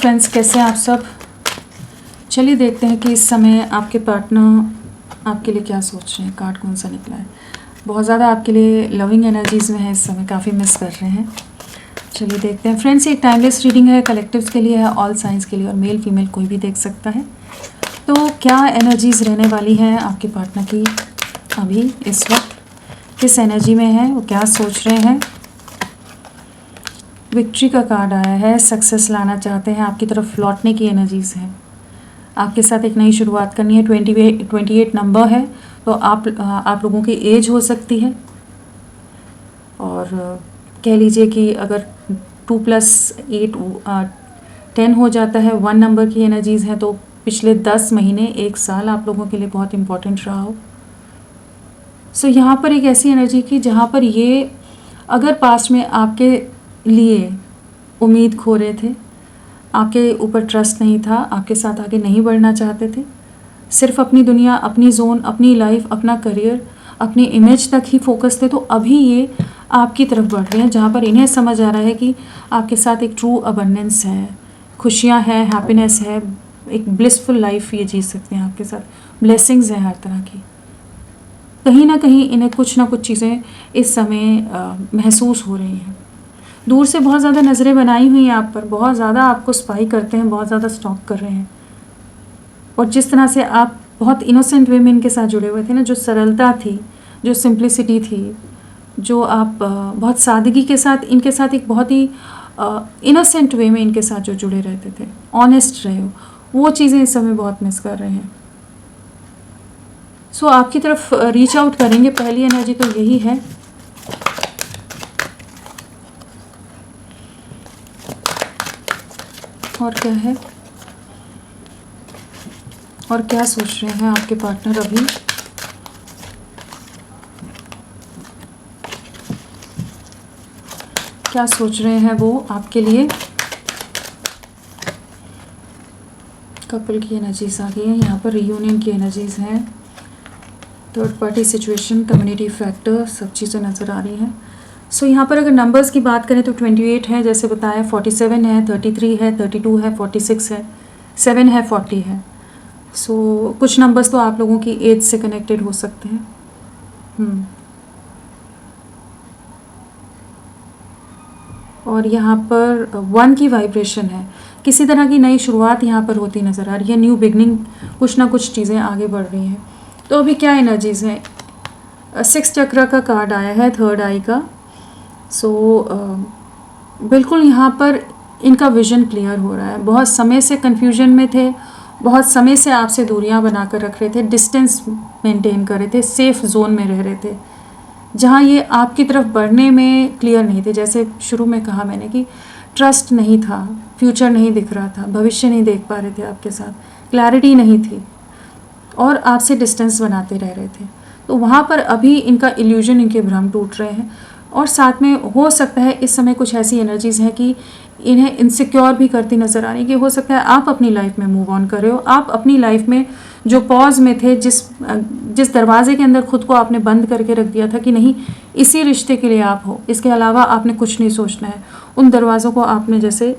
Friends, कैसे हैं आप सब। चलिए देखते हैं कि इस समय आपके पार्टनर आपके लिए क्या सोच रहे हैं। कार्ड कौन सा निकला है। बहुत ज़्यादा आपके लिए लविंग एनर्जीज़ में है इस समय, काफ़ी मिस कर रहे हैं। चलिए देखते हैं फ्रेंड्स, एक टाइमलेस रीडिंग है, कलेक्टिव्स के लिए है, ऑल साइंस के लिए, और मेल फीमेल कोई भी देख सकता है। तो क्या एनर्जीज़ रहने वाली हैं आपके पार्टनर की अभी इस वक्त, किस एनर्जी में है, वो क्या सोच रहे हैं। विक्ट्री का कार्ड आया है, सक्सेस लाना चाहते हैं, आपकी तरफ लौटने की एनर्जीज़ हैं, आपके साथ एक नई शुरुआत करनी है। 28 नंबर है, तो आप लोगों की एज हो सकती है, और कह लीजिए कि अगर 2 + 8 10 हो जाता है, 1 नंबर की एनर्जीज़ हैं, तो पिछले 10 महीने 1 साल आप लोगों के लिए बहुत इम्पोर्टेंट रहा हो। सो यहाँ पर एक ऐसी एनर्जी की जहाँ पर ये, अगर पास्ट में आपके लिए उम्मीद खो रहे थे, आपके ऊपर ट्रस्ट नहीं था, आपके साथ आगे नहीं बढ़ना चाहते थे, सिर्फ अपनी दुनिया, अपनी जोन, अपनी लाइफ, अपना करियर, अपनी इमेज तक ही फोकस थे, तो अभी ये आपकी तरफ बढ़ रहे हैं जहाँ पर इन्हें समझ आ रहा है कि आपके साथ एक ट्रू अबंडेंस है, खुशियाँ हैं, हैप्पीनेस है, एक ब्लिसफुल लाइफ ये जी सकते हैं आपके साथ, ब्लेसिंग्स हैं हर तरह की। कहीं ना कहीं इन्हें कुछ ना कुछ चीज़ें इस समय महसूस हो रही हैं। दूर से बहुत ज़्यादा नज़रें बनाई हुई हैं आप पर, बहुत ज़्यादा आपको स्पाई करते हैं, बहुत ज़्यादा स्टॉक कर रहे हैं। और जिस तरह से आप बहुत इनोसेंट वे में इनके साथ जुड़े हुए थे ना, जो सरलता थी, जो सिंप्लिसिटी थी, जो आप बहुत सादगी के साथ इनके साथ एक बहुत ही इनोसेंट वे में इनके साथ जो जुड़े रहते थे, ऑनेस्ट रहे हो, वो चीज़ें इस समय बहुत मिस कर रहे हैं। सो आपकी तरफ रीच आउट करेंगे। पहली एनर्जी तो यही है। और क्या है, और क्या सोच रहे हैं आपके पार्टनर अभी। क्या सोच रहे हैं वो आपके लिए। कपल की एनर्जीज आ गई है यहाँ पर, रियूनियन की एनर्जीज हैं, third party situation, community factor, सब चीज़ें नज़र आ रही हैं। सो यहाँ पर अगर नंबर्स की बात करें तो 28 है, जैसे बताया, 47 है, 33 है, 32 है, 46 है, 7 है, 40 है। सो कुछ नंबर्स तो आप लोगों की एज से कनेक्टेड हो सकते हैं। और यहाँ पर 1 की वाइब्रेशन है, किसी तरह की नई शुरुआत यहाँ पर होती नज़र आ रही है, न्यू बिगनिंग, कुछ ना कुछ चीज़ें आगे बढ़ रही हैं। तो अभी क्या एनर्जीज़ हैं। 6 चक्र का कार्ड आया है, थर्ड आई का। सो बिल्कुल यहाँ पर इनका विजन क्लियर हो रहा है। बहुत समय से कन्फ्यूजन में थे, बहुत समय से आपसे दूरियां बना कर रख रहे थे, डिस्टेंस मेंटेन कर रहे थे, सेफ जोन में रह रहे थे, जहाँ ये आपकी तरफ बढ़ने में क्लियर नहीं थे। जैसे शुरू में कहा मैंने कि ट्रस्ट नहीं था, फ्यूचर नहीं दिख रहा था, भविष्य नहीं देख पा रहे थे आपके साथ, क्लैरिटी नहीं थी, और आपसे डिस्टेंस बनाते रह रहे थे। तो वहाँ पर अभी इनका इल्यूजन, इनके भ्रम टूट रहे हैं। और साथ में हो सकता है इस समय कुछ ऐसी एनर्जीज़ हैं कि इन्हें इनसिक्योर भी करती नज़र आ रही, कि हो सकता है आप अपनी लाइफ में मूव ऑन कर रहे हो, आप अपनी लाइफ में जो पॉज में थे, जिस दरवाजे के अंदर खुद को आपने बंद करके रख दिया था कि नहीं इसी रिश्ते के लिए आप हो, इसके अलावा आपने कुछ नहीं सोचना है, उन दरवाज़ों को आपने जैसे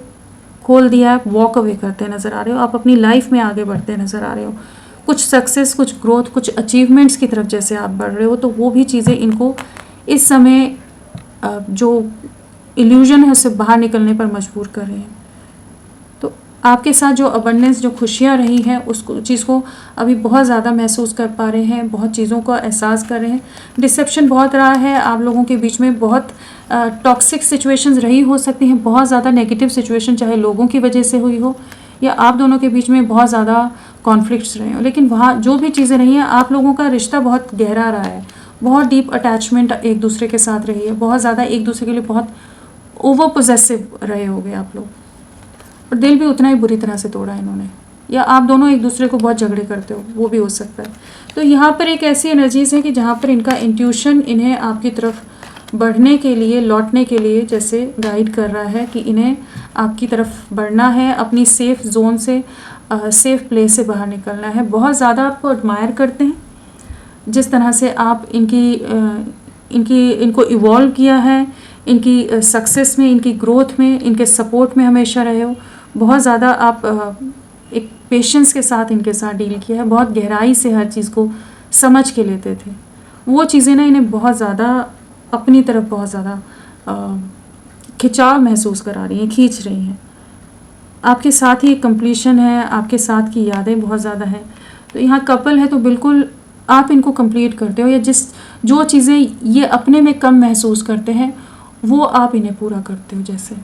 खोल दिया है, वॉक अवे करते नज़र आ रहे हो, आप अपनी लाइफ में आगे बढ़ते नज़र आ रहे हो, कुछ सक्सेस, कुछ ग्रोथ, कुछ अचीवमेंट्स की तरफ जैसे आप बढ़ रहे हो। तो वो भी चीज़ें इनको इस समय जो इल्यूजन है उससे बाहर निकलने पर मजबूर कर रहे हैं। तो आपके साथ जो अबंडेंस, जो खुशियाँ रही हैं, उस चीज़ को अभी बहुत ज़्यादा महसूस कर पा रहे हैं, बहुत चीज़ों का एहसास कर रहे हैं। डिसेप्शन बहुत रहा है आप लोगों के बीच में, बहुत टॉक्सिक सिचुएशंस रही हो सकती हैं, बहुत ज़्यादा नेगेटिव सिचुएशन, चाहे लोगों की वजह से हुई हो या आप दोनों के बीच में बहुत ज़्यादा कॉन्फ्लिक्ट्स रहे हो। लेकिन वहाँ जो भी चीज़ें रही हैं, आप लोगों का रिश्ता बहुत गहरा रहा है, बहुत डीप अटैचमेंट एक दूसरे के साथ रही है, बहुत ज़्यादा एक दूसरे के लिए बहुत ओवर पोजेसिव रहे होगे आप लोग, और दिल भी उतना ही बुरी तरह से तोड़ा इन्होंने, या आप दोनों एक दूसरे को बहुत झगड़े करते हो, वो भी हो सकता है। तो यहाँ पर एक ऐसी एनर्जीज़ है कि जहाँ पर इनका इंट्यूशन इन्हें आपकी तरफ बढ़ने के लिए, लौटने के लिए जैसे गाइड कर रहा है कि इन्हें आपकी तरफ बढ़ना है, अपनी सेफ जोन से, सेफ प्लेस से बाहर निकलना है। बहुत ज़्यादा आपको एडमायर करते हैं, जिस तरह से आप इनको इवॉल्व किया है, इनकी सक्सेस में, इनकी ग्रोथ में, इनके सपोर्ट में हमेशा रहे हो। बहुत ज़्यादा आप एक पेशेंस के साथ इनके साथ डील किया है, बहुत गहराई से हर चीज़ को समझ के लेते थे। वो चीज़ें ना इन्हें बहुत ज़्यादा अपनी तरफ बहुत ज़्यादा खिंचाव महसूस करा रही हैं, खींच रही हैं। आपके साथ ही एक कंप्लीशन है, आपके साथ की यादें बहुत ज़्यादा हैं। तो यहाँ कपल है तो बिल्कुल आप इनको कंप्लीट करते हो, या जो चीज़ें ये अपने में कम महसूस करते हैं वो आप इन्हें पूरा करते हो जैसे।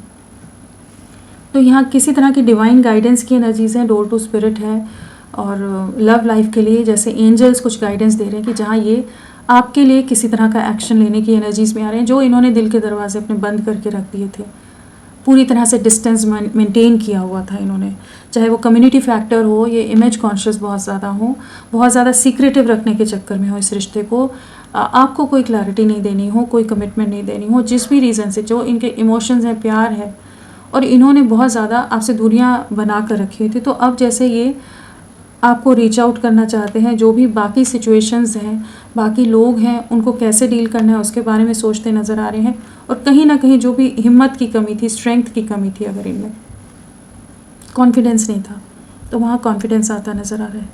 तो यहाँ किसी तरह की डिवाइन गाइडेंस की एनर्जीज़ हैं, डोर टू स्पिरिट है, और लव लाइफ के लिए जैसे एंजल्स कुछ गाइडेंस दे रहे हैं कि जहाँ ये आपके लिए किसी तरह का एक्शन लेने की एनर्जीज़ में आ रहे हैं। जो इन्होंने दिल के दरवाजे अपने बंद करके रख दिए थे, पूरी तरह से डिस्टेंस मेंटेन किया हुआ था इन्होंने, चाहे वो कम्युनिटी फैक्टर हो, ये इमेज कॉन्शियस बहुत ज़्यादा हो, बहुत ज़्यादा सीक्रेटिव रखने के चक्कर में हो इस रिश्ते को, आपको कोई क्लैरिटी नहीं देनी हो, कोई कमिटमेंट नहीं देनी हो, जिस भी रीज़न से, जो इनके इमोशंस हैं, प्यार है, और इन्होंने बहुत ज़्यादा आपसे दूरियां बना कर रखी हुई थी। तो अब जैसे ये आपको रीच आउट करना चाहते हैं, जो भी बाकी सिचुएशंस हैं, बाकी लोग हैं, उनको कैसे डील करना है उसके बारे में सोचते नज़र आ रहे हैं। और कहीं ना कहीं जो भी हिम्मत की कमी थी, स्ट्रेंथ की कमी थी, अगर इनमें कॉन्फिडेंस नहीं था, तो वहाँ कॉन्फिडेंस आता नज़र आ रहा है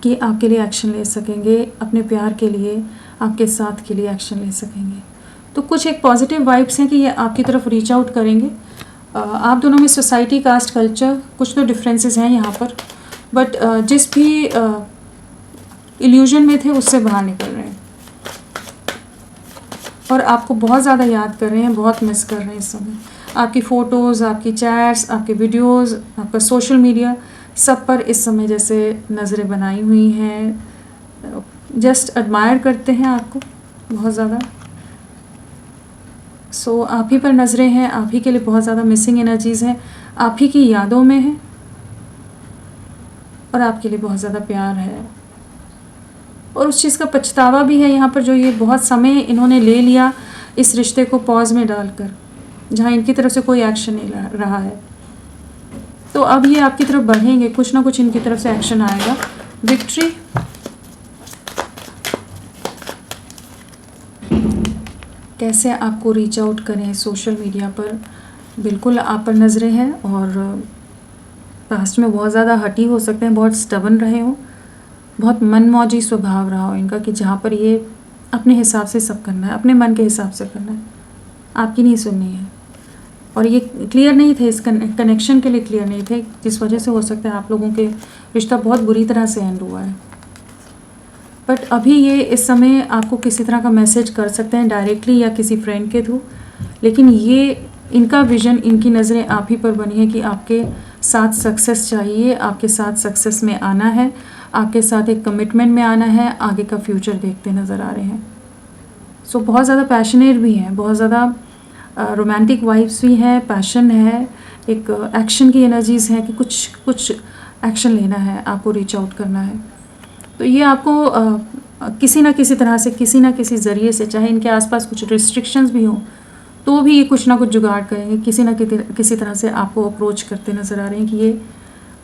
कि आपके लिए एक्शन ले सकेंगे, अपने प्यार के लिए, आपके साथ के लिए एक्शन ले सकेंगे। तो कुछ एक पॉजिटिव वाइब्स हैं कि ये आपकी तरफ रीच आउट करेंगे। आप दोनों में सोसाइटी, कास्ट, कल्चर कुछ तो डिफरेंसेस हैं यहाँ पर, बट जिस भी इल्यूजन में थे उससे बाहर निकल रहे हैं, और आपको बहुत ज़्यादा याद कर रहे हैं, बहुत मिस कर रहे हैं इस समय। आपकी फ़ोटोज़, आपकी चैट्स, आपके वीडियोज़, आपका सोशल मीडिया, सब पर इस समय जैसे नज़रें बनाई हुई हैं, जस्ट एडमायर करते हैं आपको बहुत ज़्यादा। सो आप ही पर नज़रें हैं, आप ही के लिए बहुत ज़्यादा मिसिंग एनर्जीज़ हैं, आप ही की यादों में हैं, और आपके लिए बहुत ज़्यादा प्यार है, और उस चीज़ का पछतावा भी है यहाँ पर, जो ये बहुत समय इन्होंने ले लिया इस रिश्ते को पॉज में डालकर, जहाँ इनकी तरफ से कोई एक्शन नहीं रहा है। तो अब ये आपकी तरफ बढ़ेंगे, कुछ ना कुछ इनकी तरफ से एक्शन आएगा। विक्ट्री, कैसे आपको रीच आउट करें सोशल मीडिया पर, बिल्कुल आप पर नज़रें हैं, और पास्ट में बहुत ज़्यादा हटी हो सकते हैं, बहुत स्टबन रहे हो, बहुत मनमौजी स्वभाव रहा हो इनका, कि जहाँ पर ये अपने हिसाब से सब करना है, अपने मन के हिसाब से करना है, आपकी नहीं सुननी है। और ये क्लियर नहीं थे, इस कनेक्शन के लिए क्लियर नहीं थे, जिस वजह से हो सकता है आप लोगों के रिश्ता बहुत बुरी तरह से एंड हुआ है। बट अभी ये इस समय आपको किसी तरह का मैसेज कर सकते हैं डायरेक्टली या किसी फ्रेंड के थ्रू, लेकिन ये इनका विज़न, इनकी नज़रें आप ही पर बनी है कि आपके साथ सक्सेस चाहिए, आपके साथ सक्सेस में आना है, आपके साथ एक कमिटमेंट में आना है, आगे का फ्यूचर देखते नज़र आ रहे हैं। सो बहुत ज़्यादा पैशनेट भी हैं, बहुत ज़्यादा रोमांटिक वाइब्स भी हैं, पैशन है, एक एक्शन की एनर्जीज़ हैं कि कुछ एक्शन लेना है, आपको रीच आउट करना है। तो ये आपको किसी ना किसी तरह से, किसी ना किसी ज़रिए से, चाहे इनके आसपास कुछ रिस्ट्रिक्शंस भी हों, तो भी ये कुछ ना कुछ जुगाड़ करेंगे, किसी ना किसी तरह से आपको अप्रोच करते नज़र आ रहे हैं कि ये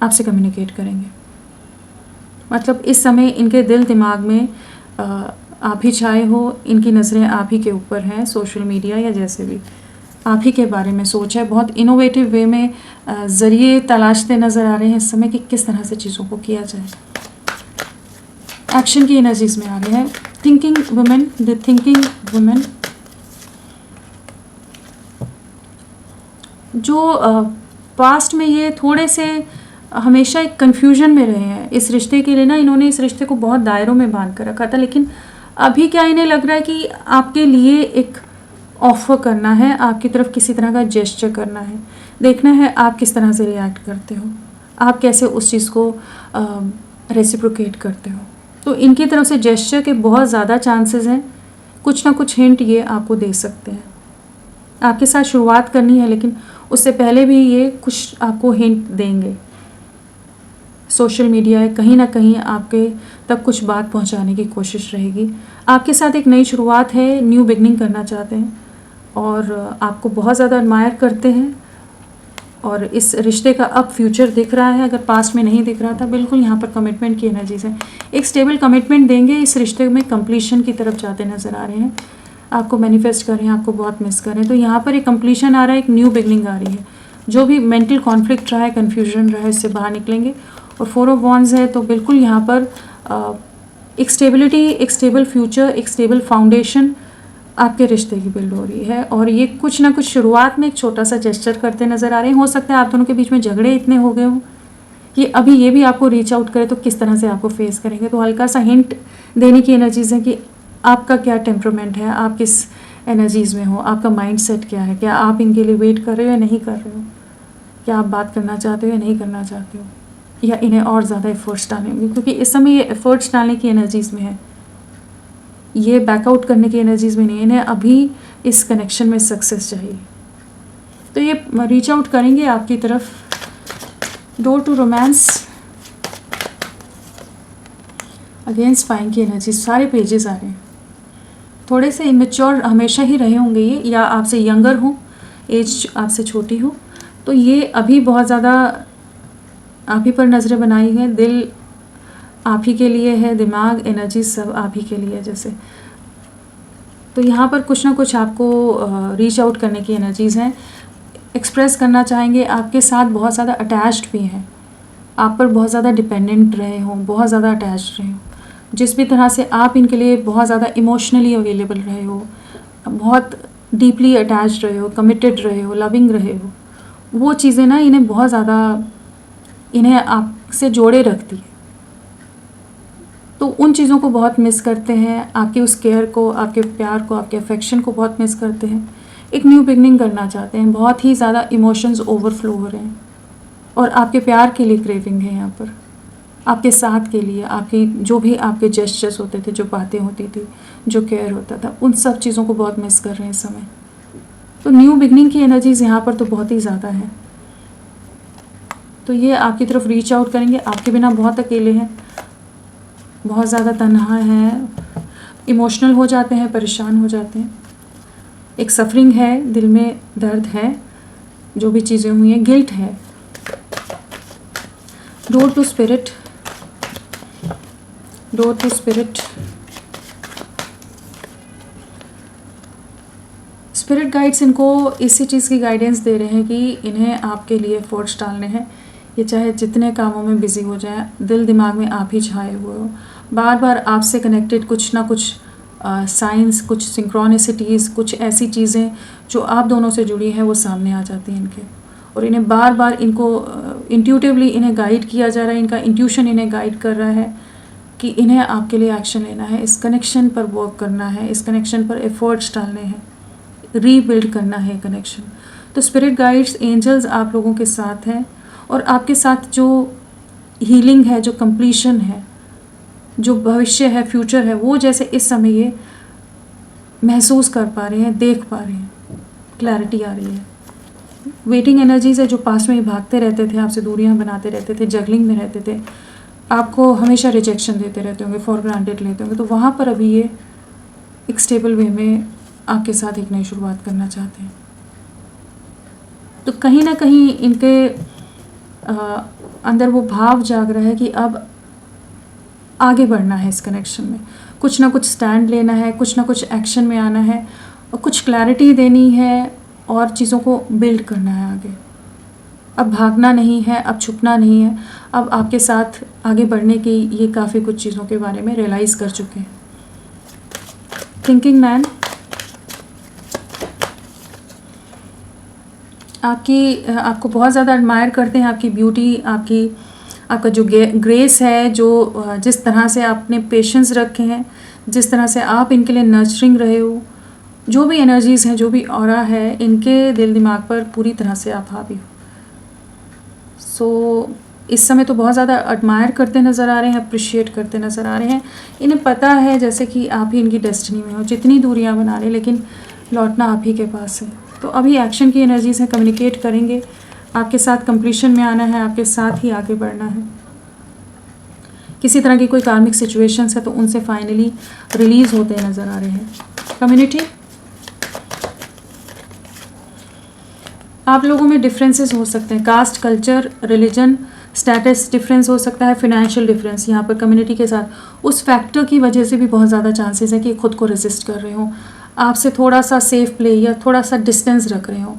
आपसे कम्युनिकेट करेंगे। मतलब इस समय इनके दिल दिमाग में आप ही छाए हो, इनकी नज़रें आप ही के ऊपर हैं, सोशल मीडिया या जैसे भी आप ही के बारे में सोच है, बहुत इनोवेटिव वे में ज़रिए तलाशते नज़र आ रहे हैं इस समय कि किस तरह से चीज़ों को किया जाए। एक्शन की एनर्जीज में आ रहे हैं। Thinking women, the thinking women, जो पास्ट में ये थोड़े से हमेशा एक कन्फ्यूजन में रहे हैं इस रिश्ते के लिए ना, इन्होंने इस रिश्ते को बहुत दायरों में बांध कर रखा था, लेकिन अभी क्या इन्हें लग रहा है कि आपके लिए एक ऑफ़र करना है, आपकी तरफ किसी तरह का जेस्चर करना है, देखना है आप किस तरह से रिएक्ट करते हो, आप कैसे उस चीज़ को रेसिप्रोकेट करते हो। तो इनकी तरफ से जेस्चर के बहुत ज़्यादा चांसेस हैं, कुछ ना कुछ हिंट ये आपको दे सकते हैं। आपके साथ शुरुआत करनी है, लेकिन उससे पहले भी ये कुछ आपको हिंट देंगे। सोशल मीडिया है, कहीं ना कहीं आपके तक कुछ बात पहुंचाने की कोशिश रहेगी। आपके साथ एक नई शुरुआत है, न्यू बिगनिंग करना चाहते हैं, और आपको बहुत ज़्यादा एडमायर करते हैं, और इस रिश्ते का अब फ्यूचर दिख रहा है, अगर पास्ट में नहीं दिख रहा था। बिल्कुल यहाँ पर कमिटमेंट की एनर्जीज है, एक स्टेबल कमिटमेंट देंगे, इस रिश्ते में कंप्लीशन की तरफ जाते नज़र आ रहे हैं। आपको मैनिफेस्ट कर रहे हैं, आपको बहुत मिस कर रहे हैं। तो यहाँ पर एक कंप्लीशन आ रहा है, एक न्यू बिगनिंग आ रही है। जो भी मेंटल कॉन्फ्लिक्ट रहा है, कन्फ्यूजन रहा है, इससे बाहर निकलेंगे। और 4 ऑफ वॉन्ड्स है तो बिल्कुल यहाँ पर एक स्टेबिलिटी, एक स्टेबल फ्यूचर, एक स्टेबल फाउंडेशन आपके रिश्ते की बिल्ड हो रही है। और ये कुछ ना कुछ शुरुआत में एक छोटा सा जेस्चर करते नज़र आ रहे हैं। हो सकता है आप दोनों के बीच में झगड़े इतने हो गए हों कि अभी ये भी आपको रीच आउट करे तो किस तरह से आपको फेस करेंगे। तो हल्का सा हिंट देने की एनर्जीज़ है कि आपका क्या टेम्परामेंट है, आप किस एनर्जीज़ में हो, आपका माइंड सेट क्या है, क्या आप इनके लिए वेट कर रहे हो या नहीं कर रहे हो, क्या आप बात करना चाहते हो या नहीं करना चाहते हो, या इन्हें और ज़्यादा एफर्ट्स डालने होंगे। क्योंकि इस समय ये एफर्ट्स डालने की एनर्जीज़ में है, ये बैकआउट करने की एनर्जीज़ में नहीं, इन्हें अभी इस कनेक्शन में सक्सेस चाहिए। तो ये रीच आउट करेंगे आपकी तरफ। Door to romance, again spine की एनर्जी, सारे पेजेस आ रहे हैं। थोड़े से इमेच्योर हमेशा ही रहे होंगे ये, या आपसे यंगर हो, एज आपसे छोटी हो, तो ये अभी बहुत ज़्यादा आप ही पर नज़रें बनाई हैं। दिल आप ही के लिए है, दिमाग, एनर्जी सब आप ही के लिए है जैसे। तो यहाँ पर कुछ ना कुछ आपको रीच आउट करने की एनर्जीज़ हैं, एक्सप्रेस करना चाहेंगे, आपके साथ बहुत ज़्यादा अटैच्ड भी हैं, आप पर बहुत ज़्यादा डिपेंडेंट रहे हों, बहुत ज़्यादा अटैच्ड रहे हों, जिस भी तरह से आप इनके लिए बहुत ज़्यादा इमोशनली अवेलेबल रहे हो, बहुत डीपली अटैच्ड रहे हो, कमिटेड रहे हो, लविंग रहे हो, वो चीज़ें ना इन्हें बहुत ज़्यादा, इन्हें आपसे जोड़े रखती है। तो उन चीज़ों को बहुत मिस करते हैं, आपके उस केयर को, आपके प्यार को, आपके अफेक्शन को बहुत मिस करते हैं। एक न्यू बिगनिंग करना चाहते हैं, बहुत ही ज़्यादा इमोशंस ओवरफ्लो हो रहे हैं और आपके प्यार के लिए क्रेविंग है यहाँ पर, आपके साथ के लिए, आपकी जो भी आपके जेस्चर्स होते थे, जो बातें होती थी, जो केयर होता था, उन सब चीज़ों को बहुत मिस कर रहे हैं इस समय। तो न्यू बिगनिंग की एनर्जीज़ यहाँ पर तो बहुत ही ज़्यादा है। तो ये आपकी तरफ रीच आउट करेंगे, आपके बिना बहुत अकेले हैं, बहुत ज़्यादा तन्हा हैं, इमोशनल हो जाते हैं, परेशान हो जाते हैं, एक सफरिंग है, दिल में दर्द है, जो भी चीज़ें हुई हैं, गिल्ट है। Door to spirit, door to spirit, spirit guides इनको इसी चीज़ की गाइडेंस दे रहे हैं कि इन्हें आपके लिए एफर्ट्स डालने हैं। ये चाहे जितने कामों में बिज़ी हो जाए, दिल दिमाग में आप ही छाए हुए हो, बार बार आपसे कनेक्टेड कुछ ना कुछ साइंस, कुछ सिंक्रोनिसिटीज़, कुछ ऐसी चीज़ें जो आप दोनों से जुड़ी हैं वो सामने आ जाती हैं इनके, और इन्हें बार बार इनको इंट्यूटिवली इन्हें गाइड किया जा रहा है, इनका इंट्यूशन इन्हें गाइड कर रहा है कि इन्हें आपके लिए एक्शन लेना है, इस कनेक्शन पर वर्क करना है, इस कनेक्शन पर एफर्ट्स डालने हैं, रीबिल्ड करना है कनेक्शन। तो स्पिरिट गाइड्स, एंजल्स आप लोगों के साथ हैं, और आपके साथ जो हीलिंग है, जो कंप्लीशन है, जो भविष्य है, फ्यूचर है, वो जैसे इस समय ये महसूस कर पा रहे हैं, देख पा रहे हैं, क्लैरिटी आ रही है। वेटिंग एनर्जीज है, जो पास में ही भागते रहते थे, आपसे दूरियां बनाते रहते थे, जगलिंग में रहते थे, आपको हमेशा रिजेक्शन देते रहते होंगे, फॉर ग्रांटेड लेते होंगे, तो वहाँ पर अभी ये एक स्टेबल वे में आपके साथ एक नई शुरुआत करना चाहते हैं। तो कहीं ना कहीं इनके अंदर वो भाव जाग रहा है कि अब आगे बढ़ना है इस कनेक्शन में, कुछ ना कुछ स्टैंड लेना है, कुछ ना कुछ एक्शन में आना है, और कुछ क्लैरिटी देनी है, और चीज़ों को बिल्ड करना है आगे। अब भागना नहीं है, अब छुपना नहीं है, अब आपके साथ आगे बढ़ने की ये काफ़ी कुछ चीज़ों के बारे में रियलाइज़ कर चुके हैं। थिंकिंग मैन, आपको बहुत ज़्यादा एडमायर करते हैं, आपकी ब्यूटी, आपका जो ग्रेस है, जो जिस तरह से आपने पेशेंस रखे हैं, जिस तरह से आप इनके लिए नर्चरिंग रहे हो, जो भी एनर्जीज़ हैं, जो भी ऑरा है, इनके दिल दिमाग पर पूरी तरह से आप हावी हो। सो इस समय तो बहुत ज़्यादा एडमायर करते नज़र आ रहे हैं, अप्रिशिएट करते नज़र आ रहे हैं। इन्हें पता है जैसे कि आप ही इनकी डेस्टिनी में हो, जितनी दूरियां बना लें, लेकिन लौटना आप ही के पास है। तो अभी एक्शन की एनर्जी से कम्युनिकेट करेंगे, आपके साथ कंप्लीशन में आना है, आपके साथ ही आगे बढ़ना है। किसी तरह की कोई कार्मिक सिचुएशंस है तो उनसे फाइनली रिलीज़ होते नज़र आ रहे हैं। कम्युनिटी, आप लोगों में डिफरेंसेस हो सकते हैं, caste, culture, religion, status difference हो सकता है, फिनेंशियल डिफरेंस। यहाँ पर कम्युनिटी के साथ उस फैक्टर की वजह से भी बहुत ज़्यादा चांसेस है कि खुद को रेजिस्ट कर रहे हो, आपसे थोड़ा सा सेफ प्ले या थोड़ा सा डिस्टेंस रख रहे हो,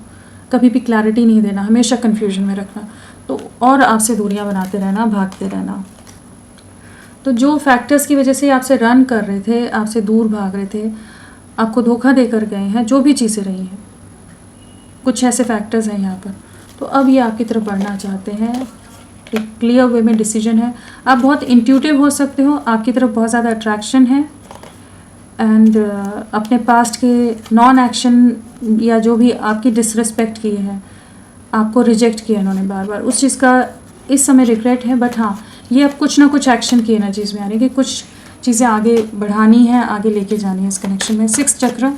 कभी भी क्लैरिटी नहीं देना, हमेशा कन्फ्यूजन में रखना, तो और आपसे दूरियां बनाते रहना, भागते रहना। तो जो फैक्टर्स की वजह से आपसे रन कर रहे थे, आपसे दूर भाग रहे थे, आपको धोखा देकर गए हैं, जो भी चीज़ें रही हैं, कुछ ऐसे फैक्टर्स हैं यहाँ पर, तो अब ये आपकी तरफ बढ़ना चाहते हैं। एक क्लियर वे में डिसीजन है, आप बहुत इंट्यूटिव हो सकते हो, आपकी तरफ बहुत ज़्यादा अट्रैक्शन है, एंड अपने पास्ट के नॉन एक्शन या जो भी आपकी डिसरिस्पेक्ट किए हैं, आपको रिजेक्ट किया इन्होंने बार बार, उस चीज़ का इस समय रिग्रेट है। बट हाँ, ये अब कुछ ना कुछ एक्शन की एनर्जीज में आ रही है कि कुछ चीज़ें आगे बढ़ानी है, आगे लेके जानी है इस कनेक्शन में। 6 चक्र,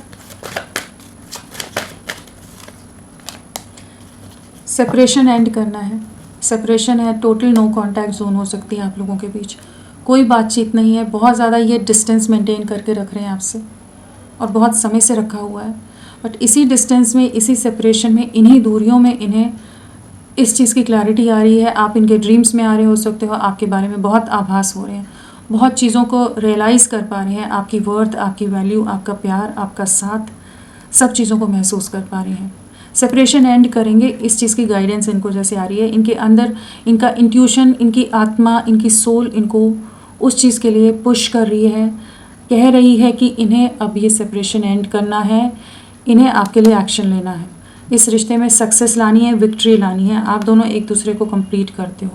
सेपरेशन एंड करना है, सेपरेशन है, टोटल नो कांटेक्ट जोन हो सकती है आप लोगों के बीच, कोई बातचीत नहीं है, बहुत ज़्यादा ये डिस्टेंस मेंटेन करके रख रहे हैं आपसे और बहुत समय से रखा हुआ है। बट इसी डिस्टेंस में, इसी सेपरेशन में, इन्हीं दूरियों में इन्हें इस चीज़ की क्लैरिटी आ रही है, आप इनके ड्रीम्स में आ रहे हो सकते हो, आपके बारे में बहुत आभास हो रहे हैं, बहुत चीज़ों को रियलाइज़ कर पा रहे हैं, आपकी वर्थ, आपकी वैल्यू, आपका प्यार, आपका साथ, सब चीज़ों को महसूस कर पा रहे हैं। सेपरेशन एंड करेंगे, इस चीज़ की गाइडेंस इनको जैसे आ रही है, इनके अंदर इनका इंट्यूशन, इनकी आत्मा, इनकी सोल इनको उस चीज़ के लिए पुश कर रही है, कह रही है कि इन्हें अब ये सेपरेशन एंड करना है, इन्हें आपके लिए एक्शन लेना है, इस रिश्ते में सक्सेस लानी है, विक्ट्री लानी है, आप दोनों एक दूसरे को कंप्लीट करते हो।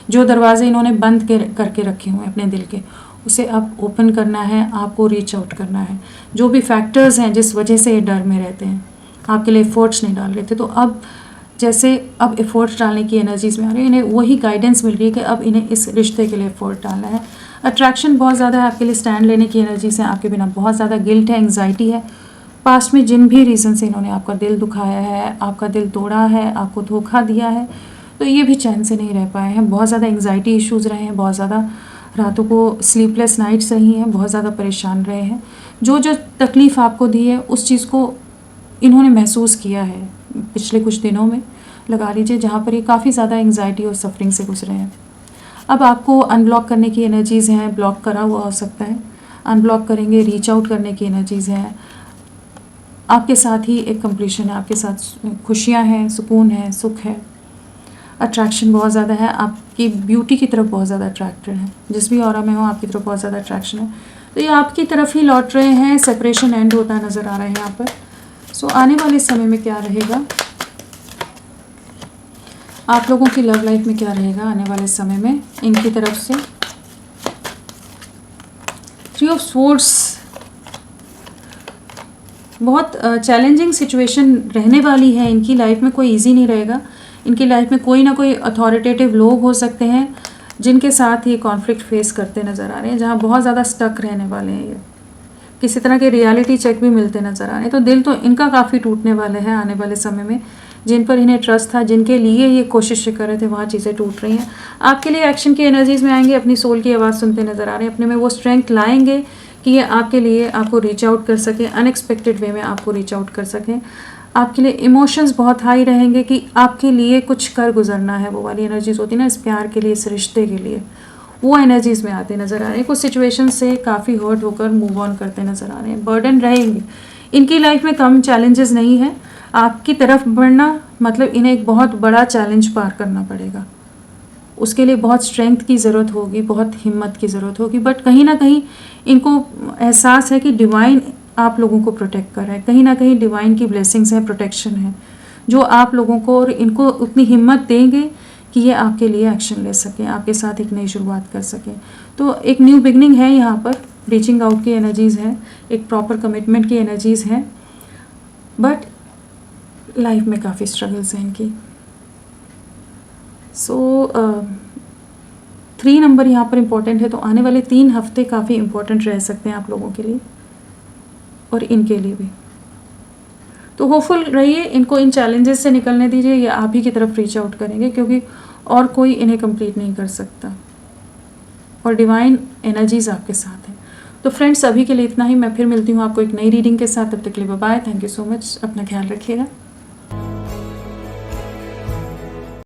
जो दरवाजे इन्होंने बंद करके रखे हुए हैं अपने दिल के, उसे अब ओपन करना है, आपको रीच आउट करना है। जो भी फैक्टर्स हैं जिस वजह से ये डर में रहते हैं, आपके लिए एफर्ट्स नहीं डाल रहे थे, तो अब जैसे अब एफर्ट्स डालने की एनर्जीज में आ रही है, इन्हें वही गाइडेंस मिल रही है कि अब इन्हें इस रिश्ते के लिए एफर्ट डालना है। अट्रैक्शन बहुत ज़्यादा है आपके लिए, स्टैंड लेने की एनर्जीज हैं आपके बिना, बहुत ज़्यादा गिल्ट है, एंग्जाइटी है, पास्ट में जिन भी रीज़न से इन्होंने आपका दिल दुखाया है, आपका दिल तोड़ा है, आपको धोखा दिया है, तो ये भी चैन से नहीं रह पाए हैं, बहुत ज़्यादा एंग्जाइटी इश्यूज़ रहे हैं, बहुत ज़्यादा रातों को स्लीपलेस नाइट्स रही हैं, बहुत ज़्यादा परेशान रहे हैं। जो जो तकलीफ़ आपको दी है उस चीज़ को इन्होंने महसूस किया है पिछले कुछ दिनों में, लगा लीजिए, जहाँ पर ये काफ़ी ज़्यादा एंग्जाइटी और सफरिंग से गुजरे हैं। अब आपको अनब्लॉक करने की एनर्जीज़ हैं, ब्लॉक करा हुआ हो सकता है, अनब्लॉक करेंगे, रीच आउट करने की एनर्जीज़ हैं, आपके साथ ही एक कंप्लीशन है, आपके साथ खुशियाँ हैं, सुकून है, सुख है, अट्रैक्शन बहुत ज़्यादा है, आपकी ब्यूटी की तरफ बहुत ज़्यादा अट्रैक्टेड है, जिस भी ऑरा में हो आपकी तरफ बहुत ज़्यादा अट्रैक्शन है, तो ये आपकी तरफ ही लौट रहे हैं। सेपरेशन एंड होता नज़र आ रहा है यहाँ पर। सो आने वाले समय में क्या रहेगा, आप लोगों की लव लाइफ में क्या रहेगा आने वाले समय में इनकी तरफ से। 3 ऑफ स्वॉर्ड्स, बहुत चैलेंजिंग सिचुएशन रहने वाली है इनकी लाइफ में, कोई इजी नहीं रहेगा इनकी लाइफ में। कोई ना कोई अथॉरिटेटिव लोग हो सकते हैं जिनके साथ ये कॉन्फ्लिक्ट फेस करते नज़र आ रहे हैं, जहाँ बहुत ज़्यादा स्टक रहने वाले हैं ये, किसी तरह के रियलिटी चेक भी मिलते नज़र आ रहे हैं। तो दिल तो इनका काफ़ी टूटने वाले हैं आने वाले समय में, जिन पर इन्हें ट्रस्ट था, जिनके लिए ये कोशिश कर रहे थे, वहाँ चीज़ें टूट रही हैं। आपके लिए एक्शन की एनर्जीज़ में आएंगे, अपनी सोल की आवाज़ सुनते नज़र आ रहे हैं, अपने में वो स्ट्रेंथ लाएंगे कि ये आपके लिए आपको रीच आउट कर सकें, अनएक्सपेक्टेड वे में आपको रीच आउट कर सकें। आपके लिए इमोशंस बहुत हाई रहेंगे कि आपके लिए कुछ कर गुजरना है, वो वाली एनर्जीज होती है ना, इस प्यार के लिए, इस रिश्ते के लिए, वो एनर्जीज़ में आते नज़र आ रहे हैं। कुछ सिचुएशन से काफ़ी हर्ट होकर मूव ऑन करते नज़र आ रहे हैं। बर्डन रहेंगे इनकी लाइफ में, कम चैलेंजेस नहीं है। आपकी तरफ बढ़ना मतलब इन्हें एक बहुत बड़ा चैलेंज पार करना पड़ेगा, उसके लिए बहुत स्ट्रेंथ की ज़रूरत होगी, बहुत हिम्मत की ज़रूरत होगी। बट कहीं ना कहीं इनको एहसास है कि डिवाइन आप लोगों को प्रोटेक्ट कर रहा है, कहीं ना कहीं डिवाइन की ब्लेसिंग्स है, प्रोटेक्शन है, जो आप लोगों को और इनको उतनी हिम्मत देंगे कि ये आपके लिए एक्शन ले सकें, आपके साथ एक नई शुरुआत कर सकें। तो एक न्यू बिगनिंग है यहाँ पर, रीचिंग आउट की एनर्जीज़ है, एक प्रॉपर कमिटमेंट की एनर्जीज़ है, बट लाइफ में काफ़ी स्ट्रगल्स हैं इनकी। सो 3 नंबर यहाँ पर इम्पोर्टेंट है, तो आने वाले 3 हफ्ते काफ़ी इम्पोर्टेंट रह सकते हैं आप लोगों के लिए और इनके लिए भी। तो होपफुल रहिए, इनको इन चैलेंजेस से निकलने दीजिए, ये आप ही की तरफ रीच आउट करेंगे, क्योंकि और कोई इन्हें कंप्लीट नहीं कर सकता और डिवाइन एनर्जीज आपके साथ है। तो फ्रेंड्स, अभी के लिए इतना ही, मैं फिर मिलती हूँ आपको एक नई रीडिंग के साथ, तब तक के लिए bye bye, thank you so much, अपना ख्याल रखिएगा।